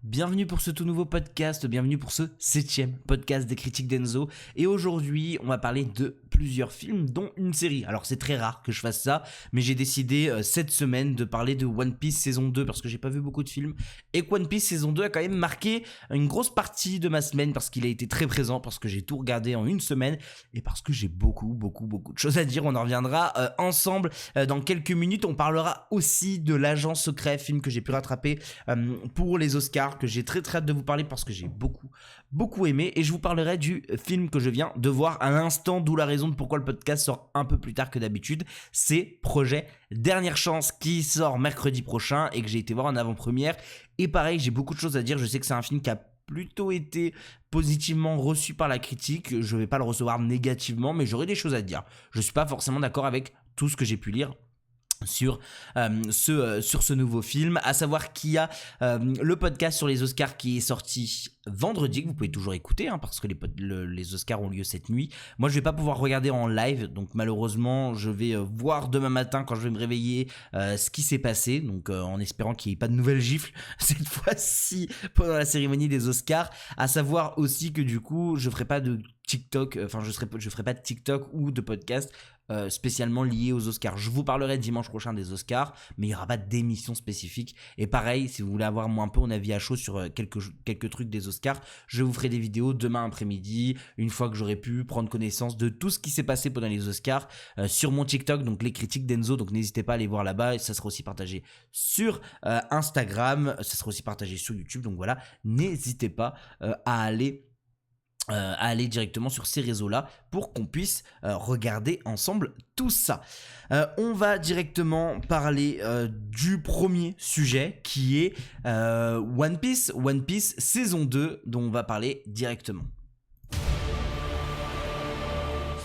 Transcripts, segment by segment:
Bienvenue pour ce tout nouveau podcast, bienvenue pour ce 7e podcast des critiques d'Enzo. Et aujourd'hui, on va parler de plusieurs films, dont une série. Alors c'est très rare que je fasse ça, mais j'ai décidé cette semaine de parler de One Piece saison 2 parce que j'ai pas vu beaucoup de films. Et que One Piece saison 2 a quand même marqué une grosse partie de ma semaine parce qu'il a été très présent, parce que j'ai tout regardé en une semaine et parce que j'ai beaucoup de choses à dire. On en reviendra ensemble dans quelques minutes. On parlera aussi de L'Agent Secret, film que j'ai pu rattraper pour les Oscars, que j'ai très hâte de vous parler parce que j'ai beaucoup aimé, et je vous parlerai du film que je viens de voir à l'instant, d'où la raison de pourquoi le podcast sort un peu plus tard que d'habitude. C'est Projet Dernière Chance qui sort mercredi prochain et que j'ai été voir en avant-première, et pareil, j'ai beaucoup de choses à dire. Je sais que c'est un film qui a plutôt été positivement reçu par la critique, je vais pas le recevoir négativement, mais j'aurai des choses à dire. Je suis pas forcément d'accord avec tout ce que j'ai pu lire sur ce nouveau film, à savoir qu'il y a le podcast sur les Oscars qui est sorti vendredi, que vous pouvez toujours écouter parce que les Oscars ont lieu cette nuit. Moi je vais pas pouvoir regarder en live, donc malheureusement je vais voir demain matin quand je vais me réveiller ce qui s'est passé, donc en espérant qu'il n'y ait pas de nouvelles gifles cette fois-ci pendant la cérémonie des Oscars. À savoir aussi que du coup je ferai pas de TikTok, je ferai pas de TikTok ou de podcast spécialement lié aux Oscars. Je vous parlerai dimanche prochain des Oscars, mais il n'y aura pas d'émission spécifique. Et pareil, si vous voulez avoir un peu mon avis à chaud sur quelques trucs des Oscars, je vous ferai des vidéos demain après-midi, une fois que j'aurai pu prendre connaissance de tout ce qui s'est passé pendant les Oscars sur mon TikTok, donc les critiques d'Enzo. Donc n'hésitez pas à aller voir là-bas, et ça sera aussi partagé sur Instagram, ça sera aussi partagé sur YouTube. Donc voilà, n'hésitez pas à aller directement sur ces réseaux-là pour qu'on puisse regarder ensemble tout ça. On va directement parler du premier sujet qui est One Piece saison 2, dont on va parler directement.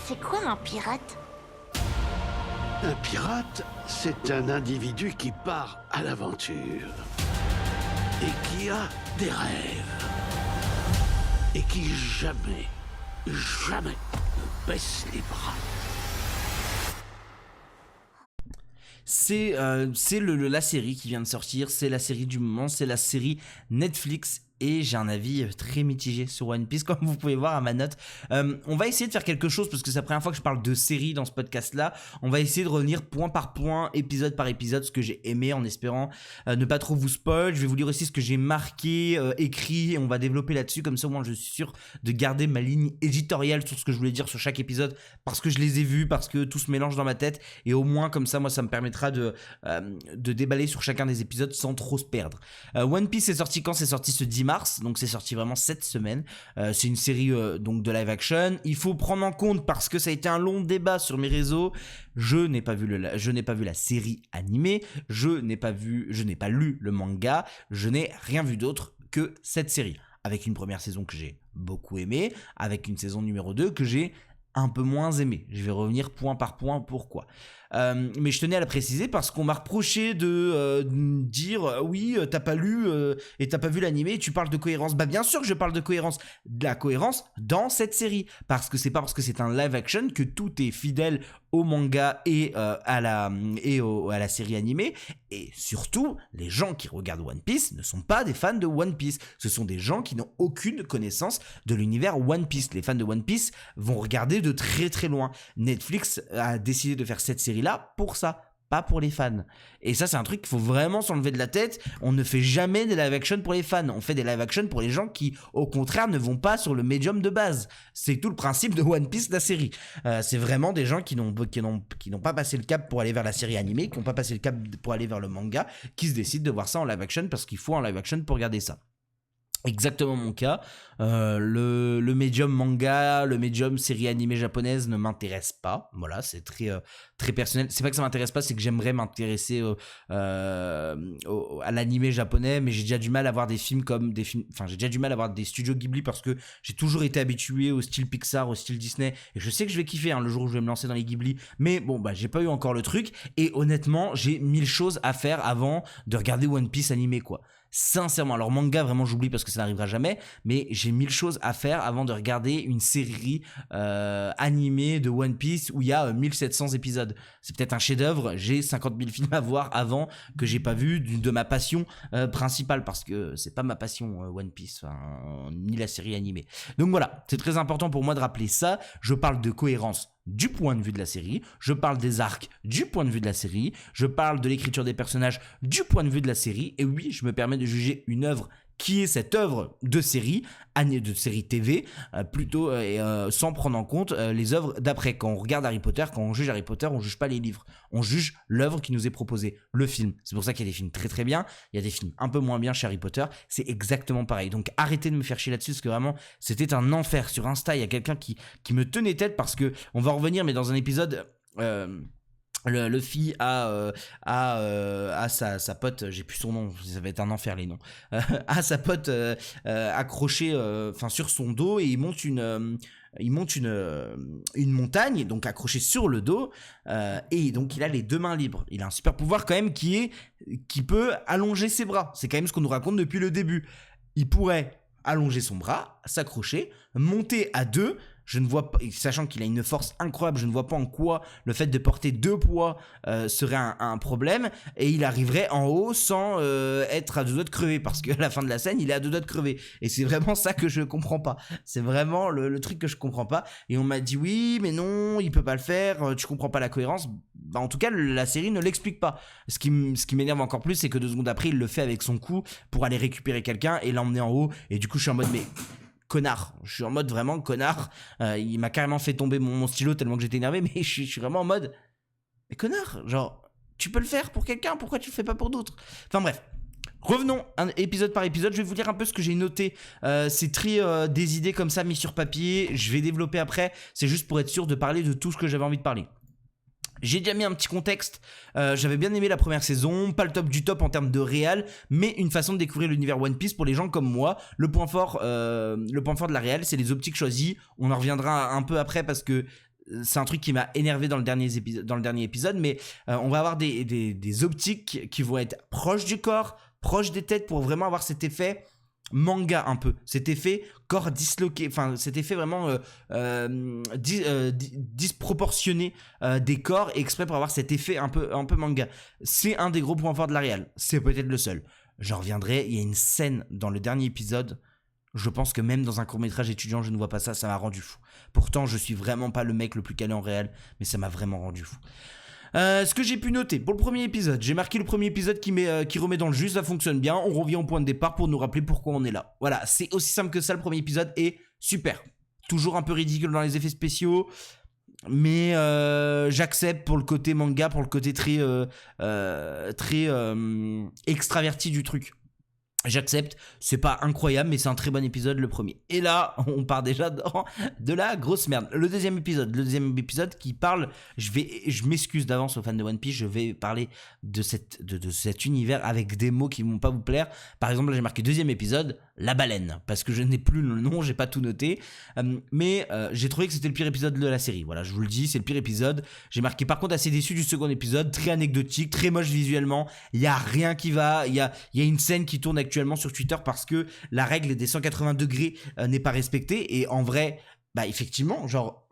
C'est quoi un pirate? Un pirate, c'est un individu qui part à l'aventure et qui a des rêves. Et qui jamais ne baisse les bras. C'est la série qui vient de sortir, c'est la série du moment, c'est la série Netflix. Et j'ai un avis très mitigé sur One Piece, comme vous pouvez voir à ma note. On va essayer de faire quelque chose, parce que c'est la première fois que je parle de série dans ce podcast-là. On va essayer de revenir point par point, épisode par épisode, ce que j'ai aimé, en espérant ne pas trop vous spoil. Je vais vous lire aussi ce que j'ai marqué, écrit, et on va développer là-dessus. Comme ça, au moins, je suis sûr de garder ma ligne éditoriale sur ce que je voulais dire sur chaque épisode, parce que je les ai vus, parce que tout se mélange dans ma tête. Et au moins, comme ça, moi, ça me permettra de déballer sur chacun des épisodes sans trop se perdre. One Piece est sorti quand? C'est sorti ce 10 mars, donc c'est sorti vraiment cette semaine. C'est une série donc de live action. Il faut prendre en compte, parce que ça a été un long débat sur mes réseaux, je n'ai pas vu la série animée, je n'ai pas lu le manga, je n'ai rien vu d'autre que cette série, avec une première saison que j'ai beaucoup aimée, avec une saison numéro 2 que j'ai un peu moins aimé. Je vais revenir point par point pourquoi. Mais je tenais à la préciser parce qu'on m'a reproché de dire oui, t'as pas lu et t'as pas vu l'animé, tu parles de cohérence. Bah bien sûr que je parle de cohérence, de la cohérence dans cette série, parce que c'est pas parce que c'est un live action que tout est fidèle au manga et à la série animée. Et surtout, les gens qui regardent One Piece ne sont pas des fans de One Piece, ce sont des gens qui n'ont aucune connaissance de l'univers One Piece. Les fans de One Piece vont regarder de très très loin. Netflix a décidé de faire cette série là pour ça, pas pour les fans. Et ça, c'est un truc qu'il faut vraiment s'enlever de la tête. On ne fait jamais des live action pour les fans, on fait des live action pour les gens qui au contraire ne vont pas sur le médium de base. C'est tout le principe de One Piece, la série. C'est vraiment des gens qui n'ont pas passé le cap pour aller vers la série animée, qui n'ont pas passé le cap pour aller vers le manga, qui se décident de voir ça en live action parce qu'il faut un live action pour regarder ça. Exactement mon cas. Le médium manga, le médium série animée japonaise ne m'intéresse pas. Voilà, c'est très personnel. C'est pas que ça m'intéresse pas, c'est que j'aimerais m'intéresser à l'animé japonais, mais j'ai déjà du mal à voir des films j'ai déjà du mal à voir des studios Ghibli parce que j'ai toujours été habitué au style Pixar, au style Disney, et je sais que je vais kiffer le jour où je vais me lancer dans les Ghibli, mais bon j'ai pas eu encore le truc, et honnêtement j'ai 1000 choses à faire avant de regarder One Piece animé quoi. Sincèrement, alors manga vraiment j'oublie parce que ça n'arrivera jamais, mais j'ai 1000 choses à faire avant de regarder une série animée de One Piece où il y a 1700 épisodes. C'est peut-être un chef-d'œuvre, j'ai 50 000 films à voir avant que j'ai pas vu de ma passion principale, parce que c'est pas ma passion One Piece, ni la série animée. Donc voilà, c'est très important pour moi de rappeler ça. Je parle de cohérence du point de vue de la série, je parle des arcs du point de vue de la série, je parle de l'écriture des personnages du point de vue de la série, et oui, je me permets de juger une œuvre qui est cette œuvre de série TV, plutôt sans prendre en compte les œuvres d'après. Quand on regarde Harry Potter, quand on juge Harry Potter, on juge pas les livres, on juge l'œuvre qui nous est proposée, le film. C'est pour ça qu'il y a des films très très bien, il y a des films un peu moins bien chez Harry Potter, c'est exactement pareil. Donc arrêtez de me faire chier là-dessus, parce que vraiment c'était un enfer. Sur Insta, il y a quelqu'un qui me tenait tête, parce que on va revenir, mais dans un épisode... Luffy a sa pote, j'ai plus son nom, ça va être un enfer les noms, a sa pote accrochée sur son dos, et il monte une montagne, donc accrochée sur le dos, et donc il a les 2 mains libres. Il a un super pouvoir quand même qui peut allonger ses bras. C'est quand même ce qu'on nous raconte depuis le début. Il pourrait allonger son bras, s'accrocher, monter à 2. Je ne vois pas, sachant qu'il a une force incroyable, je ne vois pas en quoi le fait de porter 2 poids serait un problème, et il arriverait en haut sans être à 2 doigts de crever, parce qu'à la fin de la scène, il est à 2 doigts de crever. Et c'est vraiment ça que je comprends pas. C'est vraiment le truc que je comprends pas. Et on m'a dit oui, mais non, il peut pas le faire, tu comprends pas la cohérence. Bah, en tout cas, la série ne l'explique pas. Ce qui m'énerve encore plus, c'est que 2 secondes après, il le fait avec son cou pour aller récupérer quelqu'un et l'emmener en haut. Et du coup, je suis en mode, mais... connard, je suis en mode vraiment connard, il m'a carrément fait tomber mon stylo tellement que j'étais énervé, mais je suis vraiment en mode, mais connard, genre, tu peux le faire pour quelqu'un, pourquoi tu le fais pas pour d'autres? Enfin bref, revenons épisode par épisode, je vais vous lire un peu ce que j'ai noté, c'est très des idées comme ça mises sur papier, je vais développer après, c'est juste pour être sûr de parler de tout ce que j'avais envie de parler. J'ai déjà mis un petit contexte, j'avais bien aimé la première saison, pas le top du top en termes de réal, mais une façon de découvrir l'univers One Piece pour les gens comme moi. Le point fort de la réal, c'est les optiques choisies, on en reviendra un peu après parce que c'est un truc qui m'a énervé dans le dernier épisode, mais on va avoir des optiques qui vont être proches du corps, proches des têtes, pour vraiment avoir cet effet manga un peu, cet effet corps disloqué, enfin cet effet vraiment disproportionné des corps, exprès pour avoir cet effet un peu manga. C'est un des gros points forts de la réal, c'est peut-être le seul. J'en reviendrai, il y a une scène dans le dernier épisode, je pense que même dans un court-métrage étudiant je ne vois pas ça, ça m'a rendu fou. Pourtant je suis vraiment pas le mec le plus calé en réal, mais ça m'a vraiment rendu fou. Ce que j'ai pu noter pour le premier épisode, j'ai marqué le premier épisode qui remet dans le jus, ça fonctionne bien, on revient au point de départ pour nous rappeler pourquoi on est là. Voilà, c'est aussi simple que ça, le premier épisode est super. Toujours un peu ridicule dans les effets spéciaux, mais j'accepte pour le côté manga, pour le côté très extraverti du truc. J'accepte, c'est pas incroyable, mais c'est un très bon épisode, le premier. Et là, on part déjà dans de la grosse merde. Le deuxième épisode qui parle, je m'excuse d'avance aux fans de One Piece, je vais parler de cet univers avec des mots qui vont pas vous plaire. Par exemple, là, j'ai marqué deuxième épisode, la baleine, parce que je n'ai plus le nom, j'ai pas tout noté, mais j'ai trouvé que c'était le pire épisode de la série. Voilà, je vous le dis, c'est le pire épisode. J'ai marqué par contre assez déçu du second épisode, très anecdotique, très moche visuellement. Il y a rien qui va. Il y a une scène qui tourne actuellement sur Twitter parce que la règle des 180 degrés n'est pas respectée, et en vrai, bah effectivement, genre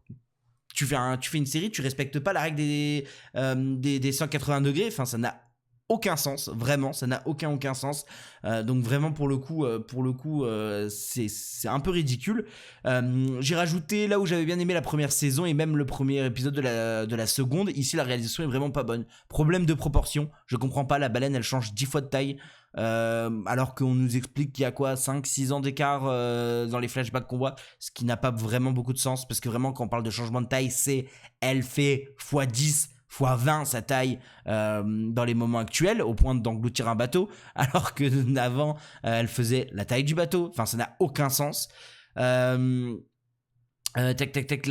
tu fais une série, tu respectes pas la règle des 180 degrés, enfin ça n'a aucun sens, vraiment, ça n'a aucun sens. Donc vraiment pour le coup, c'est un peu ridicule. J'ai rajouté là où j'avais bien aimé la première saison et même le premier épisode de la seconde. Ici la réalisation est vraiment pas bonne. Problème de proportion, je comprends pas, la baleine elle change 10 fois de taille. Alors qu'on nous explique qu'il y a quoi, 5-6 ans d'écart dans les flashbacks qu'on voit, ce qui n'a pas vraiment beaucoup de sens, parce que vraiment quand on parle de changement de taille, elle fait x10 x20 sa taille dans les moments actuels, au point d'engloutir un bateau, alors que avant elle faisait la taille du bateau. Enfin, ça n'a aucun sens. La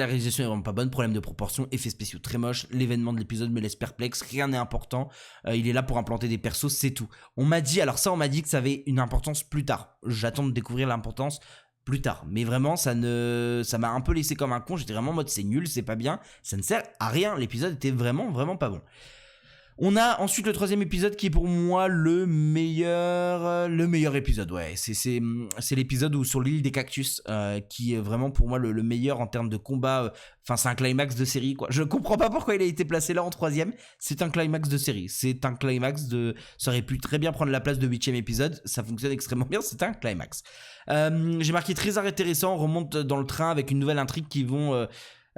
réalisation est vraiment pas bonne, problème de proportion, effets spéciaux très moches, l'événement de l'épisode me laisse perplexe, rien n'est important, il est là pour implanter des persos, c'est tout. On m'a dit que ça avait une importance plus tard, j'attends de découvrir l'importance plus tard, mais vraiment ça m'a un peu laissé comme un con, j'étais vraiment en mode c'est nul, c'est pas bien, ça ne sert à rien, l'épisode était vraiment pas bon. On a ensuite le 3e épisode qui est pour moi le meilleur épisode. Ouais, c'est l'épisode où sur l'île des cactus, qui est vraiment pour moi le meilleur en termes de combat. Enfin, c'est un climax de série, quoi. Je comprends pas pourquoi il a été placé là en 3e. C'est un climax de série. C'est un climax de. Ça aurait pu très bien prendre la place de 8e épisode. Ça fonctionne extrêmement bien. C'est un climax. J'ai marqué très intéressant. On remonte dans le train avec une nouvelle intrigue qui vont.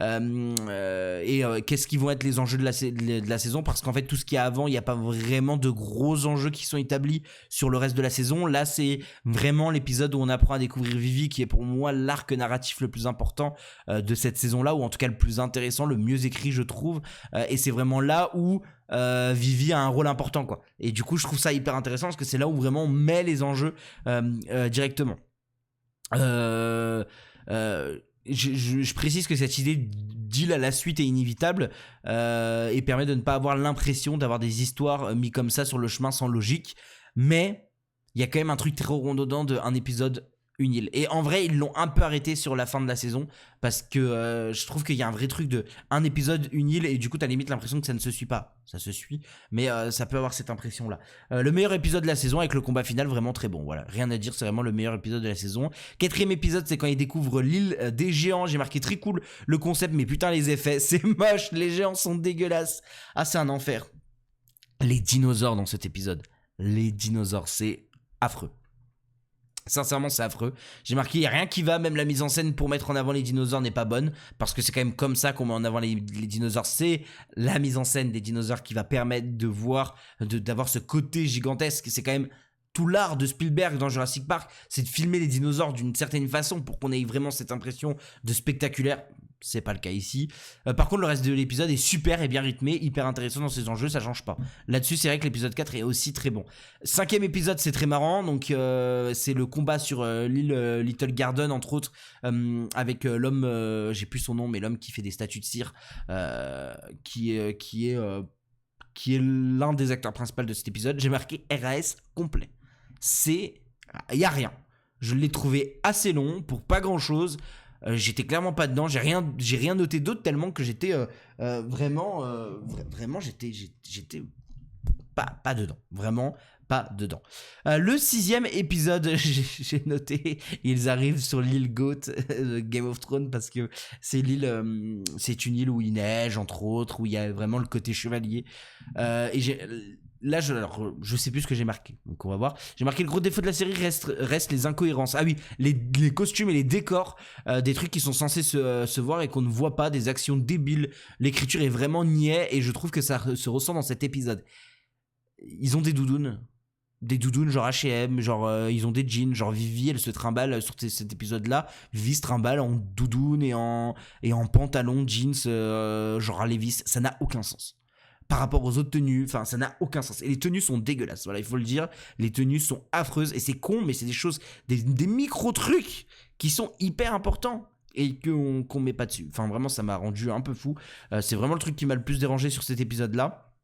Qu'est-ce qui vont être les enjeux de la saison, parce qu'en fait tout ce qu'il y a avant, il n'y a pas vraiment de gros enjeux qui sont établis sur le reste de la saison. Là c'est vraiment l'épisode où on apprend à découvrir Vivi, qui est pour moi l'arc narratif le plus important de cette saison là, ou en tout cas le plus intéressant, le mieux écrit je trouve, et c'est vraiment là où Vivi a un rôle important, quoi. Et du coup je trouve ça hyper intéressant parce que c'est là où vraiment on met les enjeux directement. Je précise que cette idée d'île à la suite est inévitable, et permet de ne pas avoir l'impression d'avoir des histoires mises comme ça sur le chemin sans logique, mais il y a quand même un truc très redondant de un épisode, une île. Et en vrai ils l'ont un peu arrêté sur la fin de la saison, parce que je trouve qu'il y a un vrai truc de un épisode, une île, et du coup t'as limite l'impression que ça ne se suit pas. Ça se suit, mais ça peut avoir cette impression là. Le meilleur épisode de la saison avec le combat final vraiment très bon, voilà, rien à dire, c'est vraiment le meilleur épisode de la saison. 4e épisode, c'est quand ils découvrent l'île des géants. J'ai marqué très cool le concept, mais putain les effets, c'est moche, les géants sont dégueulasses. Ah c'est un enfer. Les dinosaures dans cet épisode, les dinosaures, c'est affreux. Sincèrement c'est affreux. J'ai marqué, il n'y a rien qui va, même la mise en scène pour mettre en avant les dinosaures n'est pas bonne, parce que c'est quand même comme ça qu'on met en avant les dinosaures. C'est la mise en scène des dinosaures qui va permettre de voir, d'avoir ce côté gigantesque. C'est quand même tout l'art de Spielberg dans Jurassic Park, c'est de filmer les dinosaures d'une certaine façon pour qu'on ait vraiment cette impression de spectaculaire. C'est pas le cas ici. Par contre le reste de l'épisode est super et bien rythmé, hyper intéressant dans ses enjeux, ça change pas. Là-dessus c'est vrai que l'épisode 4 est aussi très bon. 5e épisode, c'est très marrant, donc c'est le combat sur l'île Little Garden entre autres, avec l'homme, j'ai plus son nom, mais l'homme qui fait des statues de cire, qui est l'un des acteurs principaux de cet épisode. J'ai marqué RAS complet. Y a rien. Je l'ai trouvé assez long pour pas grand chose. J'étais clairement pas dedans, j'ai rien noté d'autre, tellement que j'étais vraiment j'étais pas dedans, vraiment pas dedans. Le 6e épisode, j'ai noté, ils arrivent sur l'île Goat, Game of Thrones, parce que c'est l'île, c'est une île où il neige entre autres, où il y a vraiment le côté chevalier, et là, je sais plus ce que j'ai marqué, donc on va voir. J'ai marqué le gros défaut de la série reste les incohérences. Ah oui, les costumes et les décors, des trucs qui sont censés se voir et qu'on ne voit pas, des actions débiles. L'écriture est vraiment niais et je trouve que ça se ressent dans cet épisode. Ils ont des doudounes genre H&M, genre ils ont des jeans, genre Vivi elle se trimballe sur cet épisode-là. Vivi se trimballe en doudoune et en pantalon jeans, genre Levi's. Ça n'a aucun sens par rapport aux autres tenues, enfin ça n'a aucun sens, et les tenues sont dégueulasses, voilà, il faut le dire, les tenues sont affreuses, et c'est con, mais c'est des choses, des micro trucs qui sont hyper importants et qu'on met pas dessus. Enfin vraiment ça m'a rendu un peu fou. C'est vraiment le truc qui m'a le plus dérangé sur cet épisode là.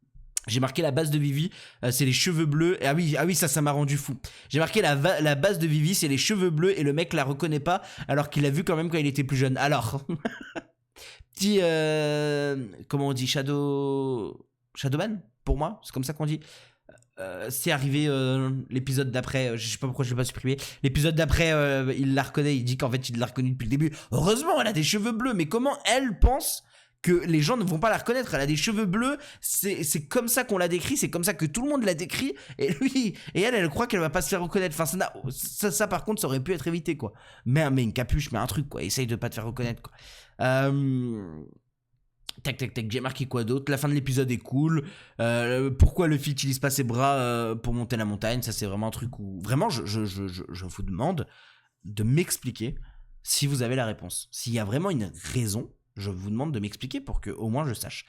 J'ai marqué la base de Vivi, c'est les cheveux bleus. Ah oui, ça m'a rendu fou. J'ai marqué la base de Vivi, c'est les cheveux bleus, et le mec la reconnaît pas alors qu'il l'a vu quand même quand il était plus jeune. Alors petit comment on dit, Shadowman, pour moi, c'est comme ça qu'on dit. C'est arrivé l'épisode d'après, je sais pas pourquoi je l'ai pas supprimé. L'épisode d'après, il la reconnaît, il dit qu'en fait il l'a reconnue depuis le début. Heureusement, elle a des cheveux bleus, mais comment elle pense que les gens ne vont pas la reconnaître? Elle a des cheveux bleus, c'est comme ça qu'on l'a décrit, c'est comme ça que tout le monde l'a décrit, et elle croit qu'elle va pas se faire reconnaître. Enfin, ça par contre, ça aurait pu être évité, quoi. Mais une capuche, mais un truc, quoi. Essaye de pas te faire reconnaître, quoi. Tac, j'ai marqué quoi d'autre? La fin de l'épisode est cool. Pourquoi Luffy utilise pas ses bras pour monter la montagne? Ça, c'est vraiment un truc où vraiment je vous demande de m'expliquer si vous avez la réponse. S'il y a vraiment une raison, je vous demande de m'expliquer pour que au moins je sache.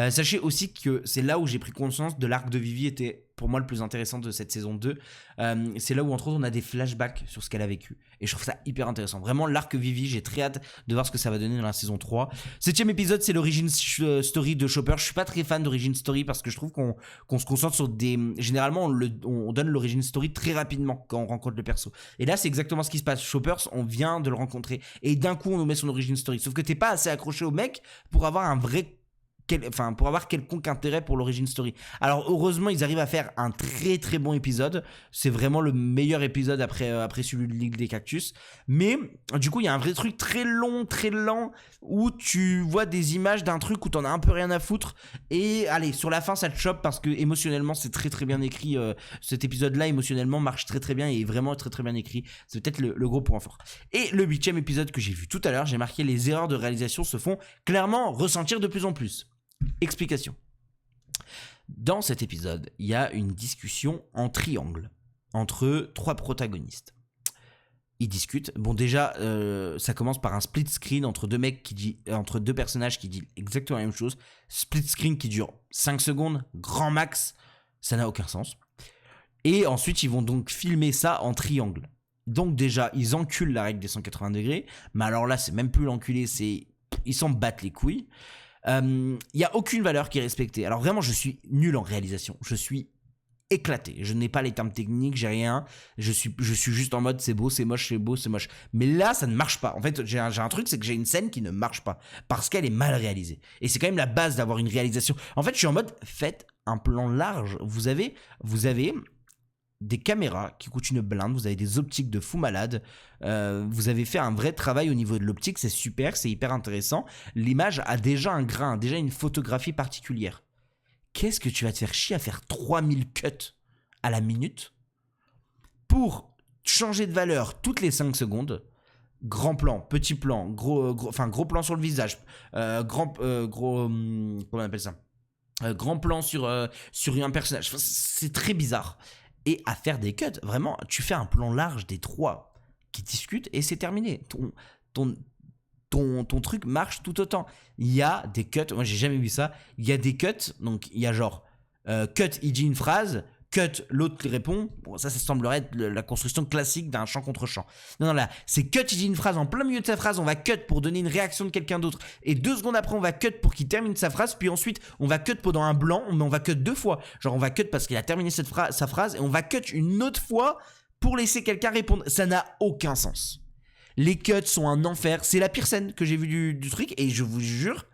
Sachez aussi que c'est là où j'ai pris conscience de l'arc de Vivi était pour moi le plus intéressant de cette saison 2. C'est là où entre autres on a des flashbacks sur ce qu'elle a vécu, et je trouve ça hyper intéressant. Vraiment l'arc Vivi, j'ai très hâte de voir ce que ça va donner dans la saison 3. 7e épisode, c'est l'origin story de Chopper. Je suis pas très fan d'origin story parce que je trouve qu'on se concentre sur des... Généralement on donne l'origin story très rapidement quand on rencontre le perso, et là c'est exactement ce qui se passe. Chopper, on vient de le rencontrer et d'un coup on nous met son origin story, sauf que t'es pas assez accroché au mec pour avoir un vrai pour avoir quelconque intérêt pour l'origin story. Alors heureusement ils arrivent à faire un très très bon épisode, c'est vraiment le meilleur épisode après celui de L'Île des Cactus, mais du coup il y a un vrai truc très long, très lent, où tu vois des images d'un truc où t'en as un peu rien à foutre, et allez, sur la fin ça te chope parce que émotionnellement c'est très très bien écrit, cet épisode là émotionnellement marche très très bien et est vraiment très très bien écrit, c'est peut-être le gros point fort. Et le 8e épisode que j'ai vu tout à l'heure, j'ai marqué: les erreurs de réalisation se font clairement ressentir de plus en plus. Explication. Dans cet épisode, il y a une discussion en triangle entre 3 protagonistes. Ils discutent. Bon, déjà, ça commence par un split screen entre deux personnages qui disent exactement la même chose. Split screen qui dure 5 secondes, grand max. Ça n'a aucun sens. Et ensuite, ils vont donc filmer ça en triangle. Donc déjà, ils enculent la règle des 180 degrés. Mais alors là, c'est même plus l'enculé, ils s'en battent les couilles. Il n'y a aucune valeur qui est respectée. Alors vraiment, je suis nul en réalisation. Je suis éclaté. Je n'ai pas les termes techniques, j'ai rien. Je suis juste en mode c'est beau, c'est moche, c'est beau, c'est moche. Mais là, ça ne marche pas. En fait, j'ai un truc, c'est que j'ai une scène qui ne marche pas parce qu'elle est mal réalisée. Et c'est quand même la base d'avoir une réalisation. En fait, je suis en mode faites un plan large. Vous avez des caméras qui coûtent une blinde, vous avez des optiques de fou malade, vous avez fait un vrai travail au niveau de l'optique, c'est super, c'est hyper intéressant, l'image a déjà un grain, déjà une photographie particulière. Qu'est-ce que tu vas te faire chier à faire 3000 cuts à la minute pour changer de valeur toutes les 5 secondes? Grand plan, petit plan, gros plan sur le visage, comment on appelle ça, grand plan sur un personnage, c'est très bizarre. Et à faire des cuts, vraiment, tu fais un plan large des 3 qui discutent et c'est terminé. Ton truc marche tout autant. Il y a des cuts, moi j'ai jamais vu ça, il y a des cuts, donc il y a genre cut, il dit une phrase, cut, l'autre lui répond. Bon, ça semblerait être la construction classique d'un chant contre chant. Non, là, c'est cut, il dit une phrase, en plein milieu de sa phrase, on va cut pour donner une réaction de quelqu'un d'autre. Et 2 secondes après, on va cut pour qu'il termine sa phrase. Puis ensuite, on va cut pendant un blanc, mais on va cut 2 fois. Genre, on va cut parce qu'il a terminé sa phrase, et on va cut une autre fois pour laisser quelqu'un répondre. Ça n'a aucun sens. Les cuts sont un enfer. C'est la pire scène que j'ai vue du truc, et je vous jure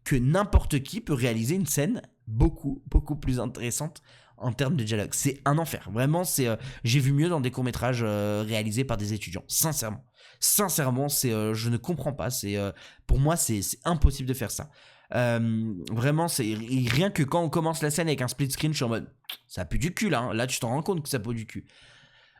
que n'importe qui peut réaliser une scène beaucoup, beaucoup plus intéressante en termes de dialogue. C'est un enfer. Vraiment, j'ai vu mieux dans des courts-métrages réalisés par des étudiants. Sincèrement, je ne comprends pas. Pour moi, c'est impossible de faire ça. Vraiment, c'est rien que quand on commence la scène avec un split screen, je suis en mode ça pue du cul là. Là, tu t'en rends compte que ça pue du cul.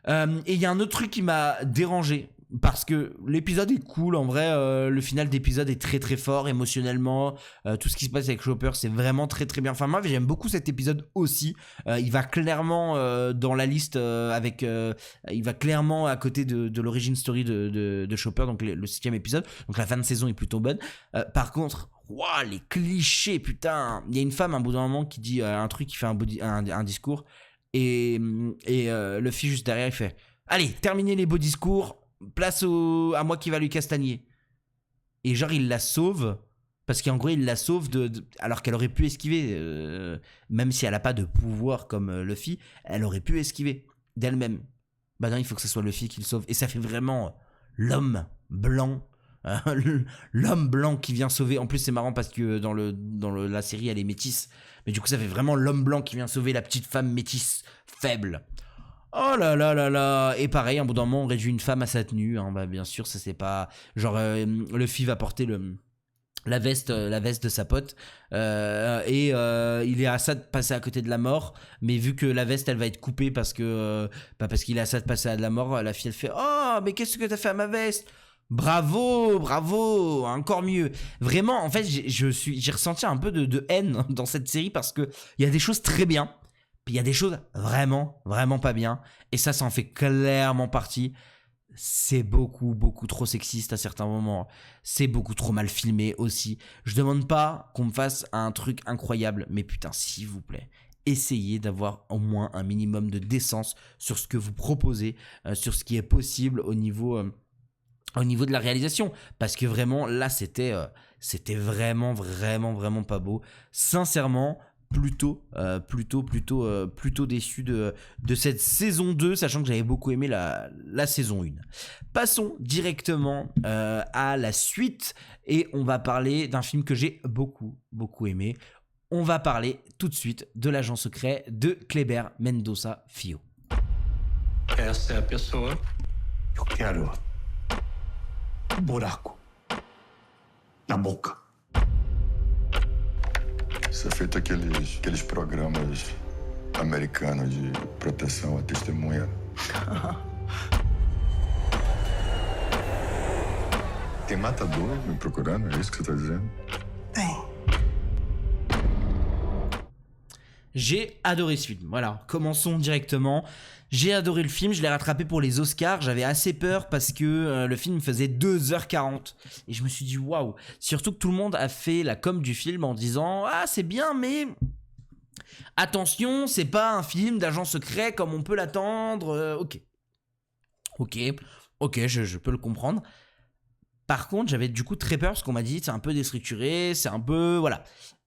Et il y a un autre truc qui m'a dérangé. Parce que l'épisode est cool, en vrai, le final d'épisode est très très fort émotionnellement, tout ce qui se passe avec Chopper c'est vraiment très très bien. Enfin moi j'aime beaucoup cet épisode aussi, il va clairement dans la liste il va clairement à côté de l'origin story de Chopper, donc le 6e épisode, donc la fin de saison est plutôt bonne. Par contre, wow, les clichés, putain, il y a une femme à un bout d'un moment qui dit un truc, qui fait un discours, et le fils juste derrière il fait allez, terminez les beaux discours, place à moi qui va lui castagner. Et genre il la sauve parce qu'en gros il la sauve alors qu'elle aurait pu esquiver, même si elle a pas de pouvoir comme Luffy, elle aurait pu esquiver d'elle-même. Bah non, il faut que ce soit Luffy qui le sauve, et ça fait vraiment l'homme blanc, l'homme blanc qui vient sauver. En plus c'est marrant parce que dans la série elle est métisse, mais du coup ça fait vraiment l'homme blanc qui vient sauver la petite femme métisse faible. Oh là là là là. Et pareil, à un bout d'un moment on réduit une femme à sa tenue, hein. Bah bien sûr, ça c'est pas genre Luffy va porter la veste de sa pote, et il est à ça de passer à côté de la mort, mais vu que la veste elle va être coupée parce qu'il est à ça de passer à de la mort, la fille elle fait oh mais qu'est-ce que t'as fait à ma veste? Bravo, encore mieux. Vraiment, en fait, j'ai ressenti un peu de haine dans cette série parce que il y a des choses très bien. Puis il y a des choses vraiment, vraiment pas bien. Et ça en fait clairement partie. C'est beaucoup, beaucoup trop sexiste à certains moments. C'est beaucoup trop mal filmé aussi. Je demande pas qu'on me fasse un truc incroyable. Mais putain, s'il vous plaît, essayez d'avoir au moins un minimum de décence sur ce que vous proposez, sur ce qui est possible au niveau de la réalisation. Parce que vraiment, là, c'était vraiment, vraiment, vraiment pas beau. Sincèrement, plutôt déçu de cette saison 2, sachant que j'avais beaucoup aimé la saison 1. Passons directement à la suite et on va parler d'un film que j'ai beaucoup aimé. On va parler tout de suite de l'agent secret de Kleber Mendonça Filho. Essa é a pessoa. Eu quero buraco na boca. Isso é feito aqueles programas americanos de proteção à testemunha. Tem matador me procurando, é isso que você tá dizendo? Tem. J'ai adoré ce film, voilà, commençons directement. J'ai adoré le film, je l'ai rattrapé pour les Oscars, j'avais assez peur parce que le film faisait 2h40. Et je me suis dit waouh, surtout que tout le monde a fait la com du film en disant ah c'est bien mais attention, c'est pas un film d'agent secret comme on peut l'attendre. Ok, je peux le comprendre. Par contre, j'avais du coup très peur parce qu'on m'a dit c'est un peu déstructuré, c'est un peu voilà.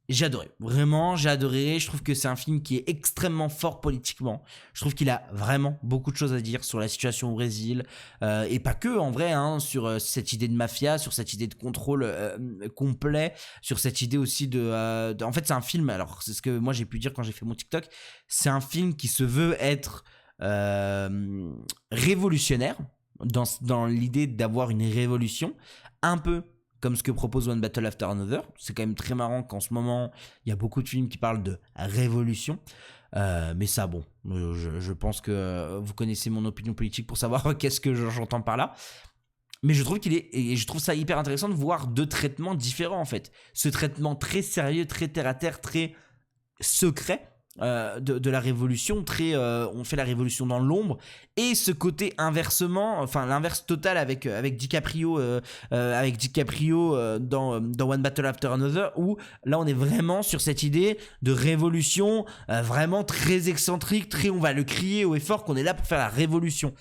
J'ai adoré, vraiment j'ai adoré, je trouve que c'est un film qui est extrêmement fort politiquement, je trouve qu'il a vraiment beaucoup de choses à dire sur la situation au Brésil, et pas que en vrai, hein, sur cette idée de mafia, sur cette idée de contrôle complet, sur cette idée aussi en fait c'est un film, alors c'est ce que moi j'ai pu dire quand j'ai fait mon TikTok, c'est un film qui se veut être révolutionnaire, dans l'idée d'avoir une révolution, un peu comme ce que propose One Battle After Another. C'est quand même très marrant qu'en ce moment, il y a beaucoup de films qui parlent de révolution. Mais ça, bon, je pense que vous connaissez mon opinion politique pour savoir qu'est-ce que j'entends par là. Mais je trouve et je trouve ça hyper intéressant de voir deux traitements différents, en fait. Ce traitement très sérieux, très terre-à-terre, très secret de la révolution, on fait la révolution dans l'ombre, et ce côté inversement, enfin l'inverse total avec DiCaprio dans One Battle After Another, où là on est vraiment sur cette idée de révolution vraiment très excentrique, on va le crier haut et fort qu'on est là pour faire la révolution.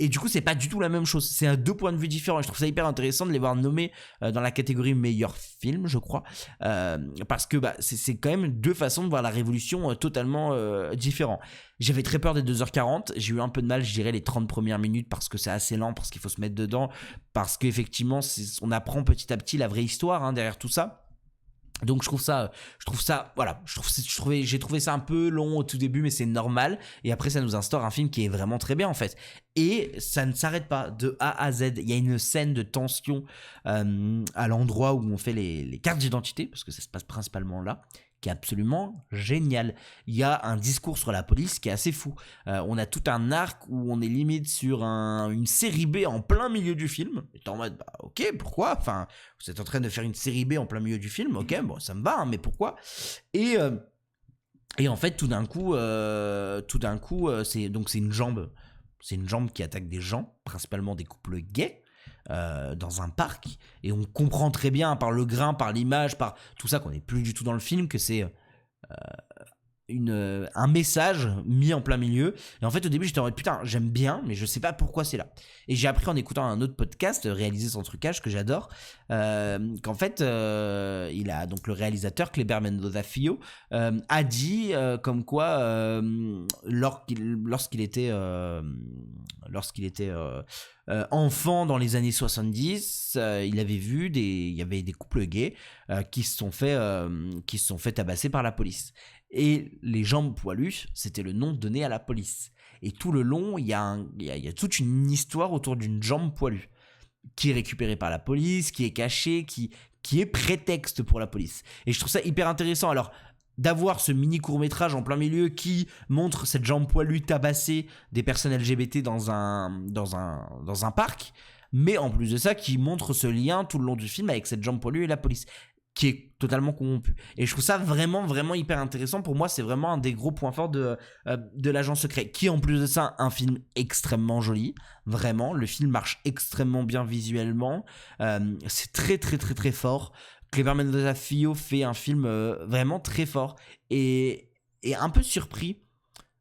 Et du coup, c'est pas du tout la même chose. C'est deux points de vue différents. Et je trouve ça hyper intéressant de les voir nommés dans la catégorie meilleur film, je crois. Parce que c'est quand même deux façons de voir la révolution totalement différentes. J'avais très peur des 2h40. J'ai eu un peu de mal, je dirais, les 30 premières minutes parce que c'est assez lent, parce qu'il faut se mettre dedans. Parce qu'effectivement, on apprend petit à petit la vraie histoire derrière tout ça. Donc j'ai trouvé ça un peu long au tout début, mais c'est normal, et après ça nous instaure un film qui est vraiment très bien en fait, et ça ne s'arrête pas de A à Z. Il y a une scène de tension à l'endroit où on fait les cartes d'identité, parce que ça se passe principalement là, qui est absolument génial. Il y a un discours sur la police qui est assez fou. On a tout un arc où on est limite sur une série B en plein milieu du film. Et t'es en mode, ok, pourquoi ? Enfin, vous êtes en train de faire une série B en plein milieu du film, ok, bon, ça me va, hein, mais pourquoi ? Et en fait, tout d'un coup, c'est une jambe. C'est une jambe qui attaque des gens, principalement des couples gays. Dans un parc, et on comprend très bien par le grain, par l'image, par tout ça, qu'on n'est plus du tout dans le film, que c'est un message mis en plein milieu. Et en fait au début j'étais en mode putain j'aime bien, mais je sais pas pourquoi c'est là. Et j'ai appris en écoutant un autre podcast réalisé sans trucage que j'adore, qu'en fait il a donc le réalisateur Kleber Mendonça Filho a dit comme quoi lorsqu'il était enfant dans les années 70, il avait vu il y avait des couples gays qui se sont fait tabasser par la police. Et les jambes poilues, c'était le nom donné à la police. Et tout le long, il y a toute une histoire autour d'une jambe poilue qui est récupérée par la police, qui est cachée, qui est prétexte pour la police. Et je trouve ça hyper intéressant. Alors, d'avoir ce mini court-métrage en plein milieu qui montre cette jambe poilue tabasser des personnes LGBT dans un parc, mais en plus de ça, qui montre ce lien tout le long du film avec cette jambe poilue et la police, qui est totalement corrompu. Et je trouve ça vraiment, vraiment hyper intéressant. Pour moi, c'est vraiment un des gros points forts de l'agent secret, qui en plus de ça, un film extrêmement joli. Vraiment, le film marche extrêmement bien visuellement. C'est très, très, très, très fort. Kleber Mendonça Filho fait un film vraiment très fort, et un peu surpris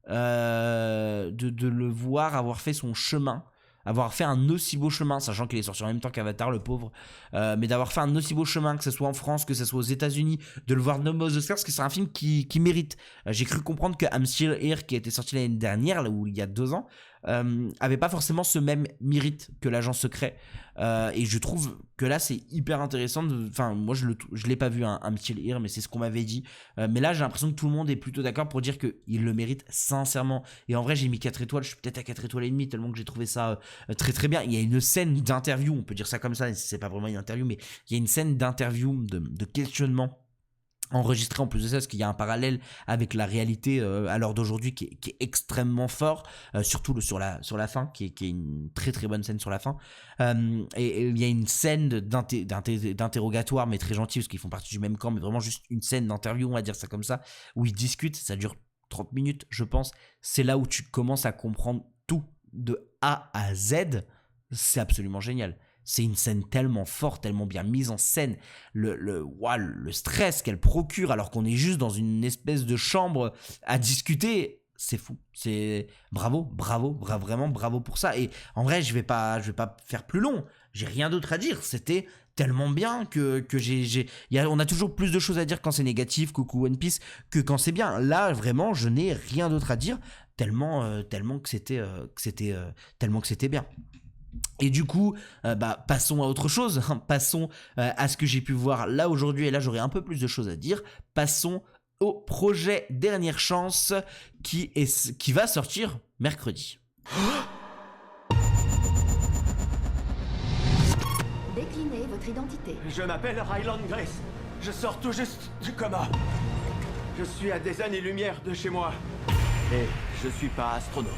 de le voir avoir fait son chemin avoir fait un aussi beau chemin, sachant qu'il est sorti en même temps qu'Avatar, le pauvre, mais d'avoir fait un aussi beau chemin, que ce soit en France, que ce soit aux États-Unis, de le voir nommer aux Oscars, parce que c'est un film qui mérite. J'ai cru comprendre que I'm Still Here, qui a été sorti l'année dernière, là où il y a 2 ans, avait pas forcément ce même mérite que l'agent secret, et je trouve que là c'est hyper intéressant. Enfin, moi je l'ai pas vu un Still Here, mais c'est ce qu'on m'avait dit, mais là j'ai l'impression que tout le monde est plutôt d'accord pour dire qu'il le mérite sincèrement. Et en vrai j'ai mis 4 étoiles, je suis peut-être à 4 étoiles et demie tellement que j'ai trouvé ça très très bien. Il y a une scène d'interview, on peut dire ça comme ça, c'est pas vraiment une interview, mais il y a une scène d'interview, de questionnement enregistré en plus de ça, parce qu'il y a un parallèle avec la réalité à l'heure d'aujourd'hui qui est extrêmement fort, surtout sur la fin, qui est une très très bonne scène sur la fin, et il y a une scène d'interrogatoire, mais très gentille, parce qu'ils font partie du même camp, mais vraiment juste une scène d'interview, on va dire ça comme ça, où ils discutent, ça dure 30 minutes je pense. C'est là où tu commences à comprendre tout de A à Z. C'est absolument génial. C'est une scène tellement forte, tellement bien mise en scène, le stress qu'elle procure alors qu'on est juste dans une espèce de chambre à discuter, c'est fou. C'est bravo, vraiment bravo pour ça. Et en vrai, je vais pas faire plus long. J'ai rien d'autre à dire. C'était tellement bien que on a toujours plus de choses à dire quand c'est négatif, coucou One Piece, que quand c'est bien. Là, vraiment, je n'ai rien d'autre à dire tellement que c'était bien. Et du coup, passons à autre chose, passons à ce que j'ai pu voir là aujourd'hui, et là j'aurai un peu plus de choses à dire. Passons au projet Dernière Chance qui va sortir mercredi. Déclinez votre identité. Je m'appelle Ryland Grace. Je sors tout juste du coma. Je suis à des années-lumière de chez moi. Et je suis pas astronaute.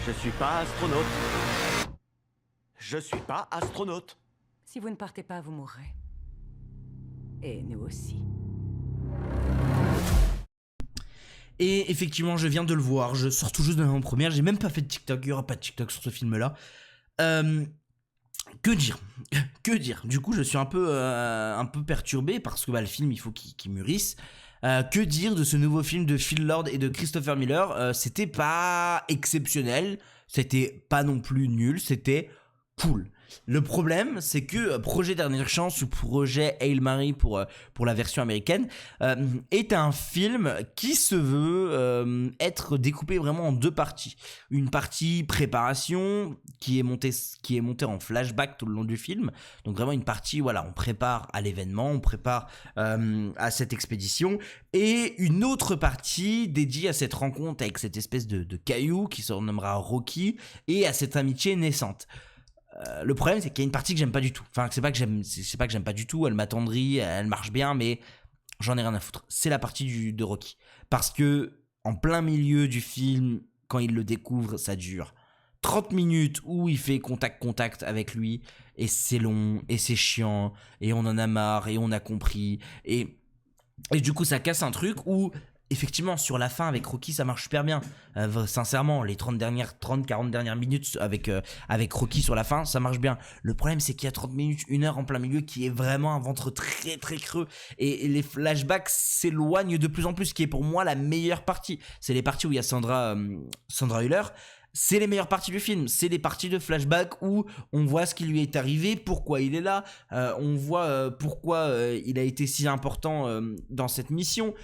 Je suis pas astronaute. Je suis pas astronaute. Si vous ne partez pas, vous mourrez. Et nous aussi. Et effectivement, je viens de le voir, je sors tout juste de l'avant-première, j'ai même pas fait de TikTok, il n'y aura pas de TikTok sur ce film-là. Que dire. Du coup, je suis un peu perturbé parce que le film, il faut qu'il mûrisse. Que dire de ce nouveau film de Phil Lord et de Christopher Miller? C'était pas exceptionnel, c'était pas non plus nul, c'était cool. Le problème, c'est que Projet Dernière Chance ou Projet Hail Mary pour la version américaine est un film qui se veut être découpé vraiment en 2 parties. Une partie préparation qui est montée en flashback tout le long du film. Donc vraiment une partie, voilà, on prépare à l'événement, on prépare à cette expédition. Et une autre partie dédiée à cette rencontre avec cette espèce de caillou qui se renommera Rocky et à cette amitié naissante. Le problème, c'est qu'il y a une partie que j'aime pas du tout. Enfin, c'est pas que j'aime pas du tout. Elle m'attendrit, elle marche bien, mais j'en ai rien à foutre. C'est la partie de Rocky, parce que en plein milieu du film, quand il le découvre, ça dure 30 minutes où il fait contact avec lui, et c'est long, et c'est chiant, et on en a marre, et on a compris, et du coup, ça casse un truc où effectivement, sur la fin avec Rocky, ça marche super bien. Sincèrement, les 30-40 dernières minutes avec Rocky sur la fin, ça marche bien. Le problème, c'est qu'il y a 30 minutes, 1 heure en plein milieu qui est vraiment un ventre très très creux. Et les flashbacks s'éloignent de plus en plus, ce qui est pour moi la meilleure partie. C'est les parties où il y a Sandra Hüller. C'est les meilleures parties du film, c'est les parties de flashback où on voit ce qui lui est arrivé, pourquoi il est là, on voit pourquoi il a été si important dans cette mission.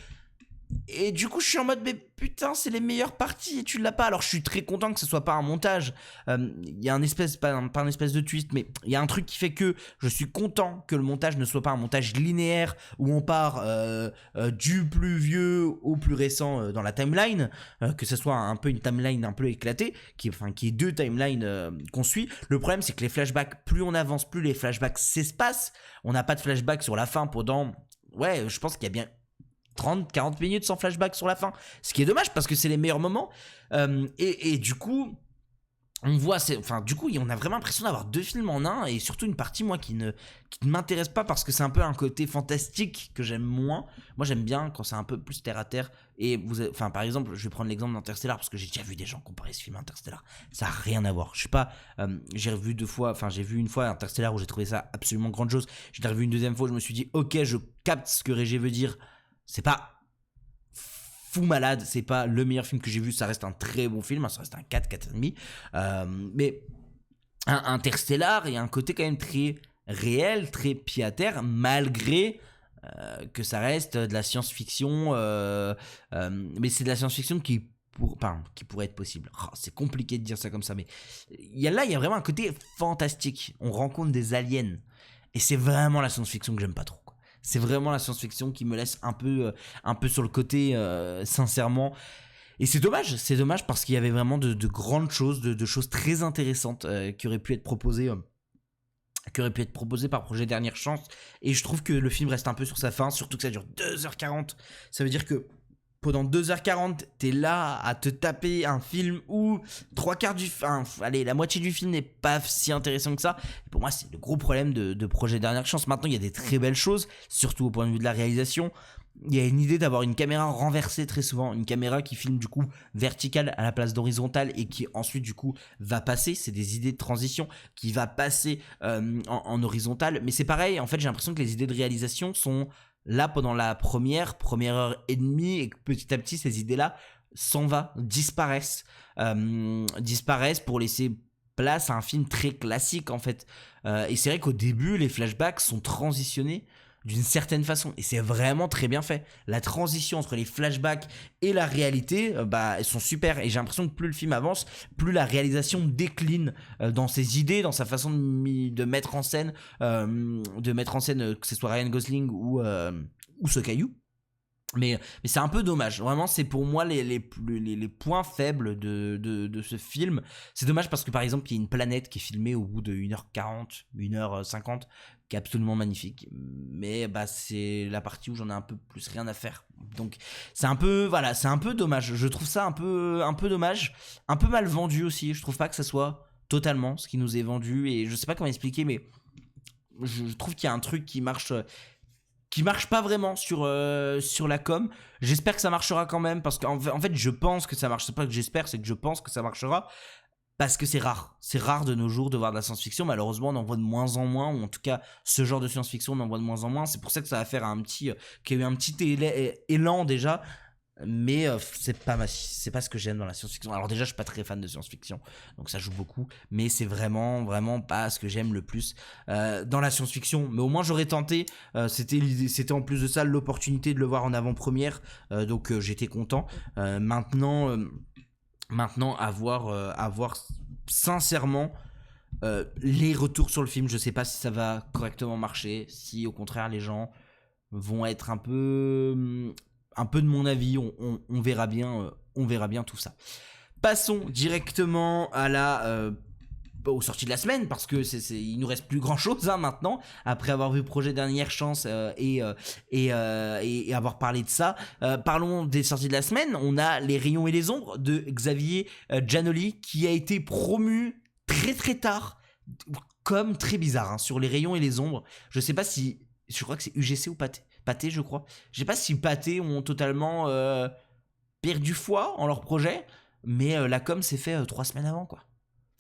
Et du coup je suis en mode mais putain, c'est les meilleures parties et tu l'as pas. Alors je suis très content que ce soit pas un montage, il y a pas un espèce de twist, mais il y a un truc qui fait que je suis content que le montage ne soit pas un montage linéaire où on part du plus vieux au plus récent dans la timeline, que ce soit un peu une timeline un peu éclatée, qui est 2 timelines qu'on suit. Le problème, c'est que les flashbacks, plus on avance, plus les flashbacks s'espacent. On n'a pas de flashback sur la fin pendant, je pense qu'il y a bien 30-40 minutes sans flashback sur la fin, ce qui est dommage parce que c'est les meilleurs moments, et du coup on voit, du coup on a vraiment l'impression d'avoir 2 films en un, et surtout une partie moi qui ne m'intéresse pas parce que c'est un peu un côté fantastique que j'aime moins. Moi j'aime bien quand c'est un peu plus terre à terre, et par exemple je vais prendre l'exemple d'Interstellar parce que j'ai déjà vu des gens comparer ce film à Interstellar, ça a rien à voir. Je sais pas, j'ai revu 2 fois, j'ai vu une fois Interstellar où j'ai trouvé ça absolument grandiose, je l'ai revu une deuxième fois, je me suis dit ok, je capte ce que Régé veut dire. C'est pas fou malade, c'est pas le meilleur film que j'ai vu, ça reste un très bon film, ça reste un 4, 4,5, mais Interstellar, il y a un côté quand même très réel, très pied à terre, malgré que ça reste de la science-fiction, mais c'est de la science-fiction qui pourrait être possible. Oh, c'est compliqué de dire ça comme ça, mais il y a vraiment un côté fantastique. On rencontre des aliens, et c'est vraiment la science-fiction que j'aime pas trop, quoi. C'est vraiment la science-fiction qui me laisse un peu sur le côté, sincèrement. Et c'est dommage parce qu'il y avait vraiment de grandes choses, de choses très intéressantes qui auraient pu être proposées. Par Projet Dernière Chance, et je trouve que le film reste un peu sur sa fin, surtout que ça dure 2h40. Ça veut dire que pendant 2h40, t'es là à te taper un film où la moitié du film n'est pas si intéressant que ça. Et pour moi, c'est le gros problème de Projet Dernière Chance. Maintenant, il y a des très belles choses, surtout au point de vue de la réalisation. Il y a une idée d'avoir une caméra renversée très souvent, une caméra qui filme du coup verticale à la place d'horizontale et qui ensuite du coup va passer, c'est des idées de transition qui va passer en horizontale, mais c'est pareil, en fait j'ai l'impression que les idées de réalisation sont là pendant la première heure et demie, et que petit à petit ces idées-là disparaissent pour laisser place à un film très classique en fait, et c'est vrai qu'au début les flashbacks sont transitionnés d'une certaine façon, et c'est vraiment très bien fait. La transition entre les flashbacks et la réalité, elles sont super, et j'ai l'impression que plus le film avance, plus la réalisation décline dans ses idées, dans sa façon de mettre en scène, que ce soit Ryan Gosling ou ce caillou. Mais c'est un peu dommage, vraiment c'est pour moi les points faibles de ce film. C'est dommage parce que par exemple il y a une planète qui est filmée au bout de 1h40, 1h50, qui est absolument magnifique, mais c'est la partie où j'en ai un peu plus rien à faire, donc c'est un peu dommage. Je trouve ça un peu dommage, un peu mal vendu aussi. Je trouve pas que ça soit totalement ce qui nous est vendu, et je sais pas comment expliquer, mais je trouve qu'il y a un truc qui marche pas vraiment sur la com. J'espère que ça marchera quand même, parce qu'en fait je pense que ça marche. C'est pas que j'espère, c'est que je pense que ça marchera, parce que c'est rare de nos jours de voir de la science-fiction. Malheureusement on en voit de moins en moins, ou en tout cas ce genre de science-fiction on en voit de moins en moins. C'est pour ça que ça va faire qu'il y a eu un petit élan déjà, mais c'est pas ce que j'aime dans la science-fiction. Alors déjà je suis pas très fan de science-fiction, donc ça joue beaucoup, mais c'est vraiment pas ce que j'aime le plus dans la science-fiction. Mais au moins j'aurais tenté, c'était en plus de ça l'opportunité de le voir en avant-première, donc j'étais content. Maintenant à voir sincèrement les retours sur le film. Je sais pas si ça va correctement marcher, si au contraire les gens vont être un peu de mon avis. On verra bien tout ça. Passons directement à aux sorties de la semaine, parce que il nous reste plus grand chose maintenant, après avoir vu Projet Dernière Chance et avoir parlé de ça. Parlons des sorties de la semaine. On a Les Rayons et les Ombres de Xavier Giannoli, qui a été promu très très tard, comme très bizarre, sur Les Rayons et les Ombres. Je crois que c'est UGC ou Pathé, je crois. Je sais pas si Pathé ont totalement perdu foi en leur projet, mais la com s'est fait 3 semaines avant, quoi.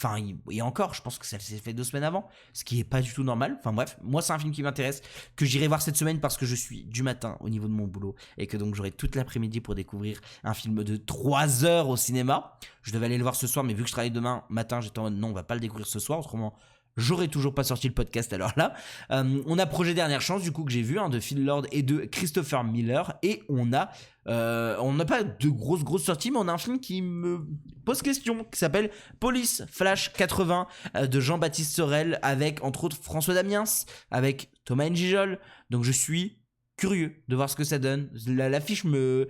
Enfin, et encore, je pense que ça s'est fait 2 semaines avant, ce qui est pas du tout normal. Enfin bref, moi c'est un film qui m'intéresse, que j'irai voir cette semaine parce que je suis du matin au niveau de mon boulot, et que donc j'aurai toute l'après-midi pour découvrir un film de 3 heures au cinéma. Je devais aller le voir ce soir, mais vu que je travaille demain matin, j'étais en mode non, on va pas le découvrir ce soir, autrement j'aurais toujours pas sorti le podcast à l'heure là. On a Projet Dernière Chance, du coup, que j'ai vu, de Phil Lord et de Christopher Miller, et on n'a pas de grosses sorties, mais on a un film qui me pose question, qui s'appelle Police Flash 80 de Jean-Baptiste Sorel, avec entre autres François Damiens, avec Thomas N'Gijol. Donc je suis curieux de voir ce que ça donne. L'affiche me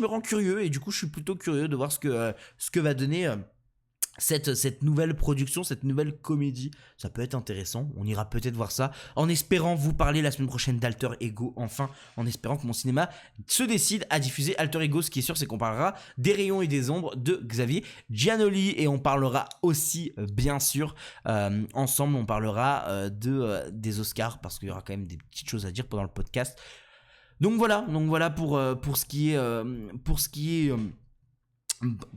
rend curieux, et du coup je suis plutôt curieux de voir ce que va donner cette nouvelle production, cette nouvelle comédie. Ça peut être intéressant, on ira peut-être voir ça, en espérant vous parler la semaine prochaine d'Alter Ego, enfin, en espérant que mon cinéma se décide à diffuser Alter Ego. Ce qui est sûr, c'est qu'on parlera des Rayons et des Ombres de Xavier Giannoli, et on parlera aussi, bien sûr, ensemble, on parlera des Oscars, parce qu'il y aura quand même des petites choses à dire pendant le podcast. Donc voilà pour ce qui est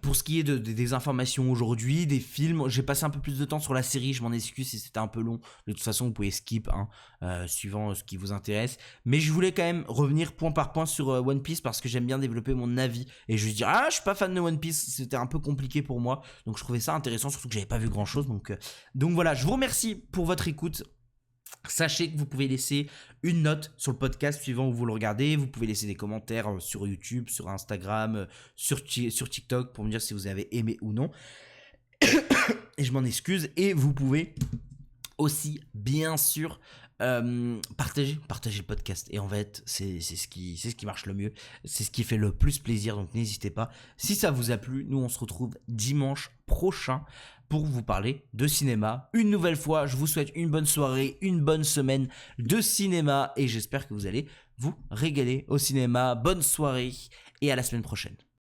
Pour ce qui est des informations aujourd'hui, des films, j'ai passé un peu plus de temps sur la série, je m'en excuse si c'était un peu long. De toute façon, vous pouvez skip, suivant ce qui vous intéresse. Mais je voulais quand même revenir point par point sur One Piece parce que j'aime bien développer mon avis. Et je vais dire, je suis pas fan de One Piece, c'était un peu compliqué pour moi. Donc je trouvais ça intéressant, surtout que j'avais pas vu grand chose. Donc voilà, je vous remercie pour votre écoute. Sachez que vous pouvez laisser une note sur le podcast suivant où vous le regardez. Vous pouvez laisser des commentaires sur YouTube, sur Instagram, sur TikTok pour me dire si vous avez aimé ou non. Et je m'en excuse. Et vous pouvez aussi, bien sûr, partager le podcast. Et en fait, c'est ce qui marche le mieux. C'est ce qui fait le plus plaisir. Donc n'hésitez pas. Si ça vous a plu, nous on se retrouve dimanche prochain pour vous parler de cinéma. Une nouvelle fois, je vous souhaite une bonne soirée, une bonne semaine de cinéma et j'espère que vous allez vous régaler au cinéma. Bonne soirée et à la semaine prochaine.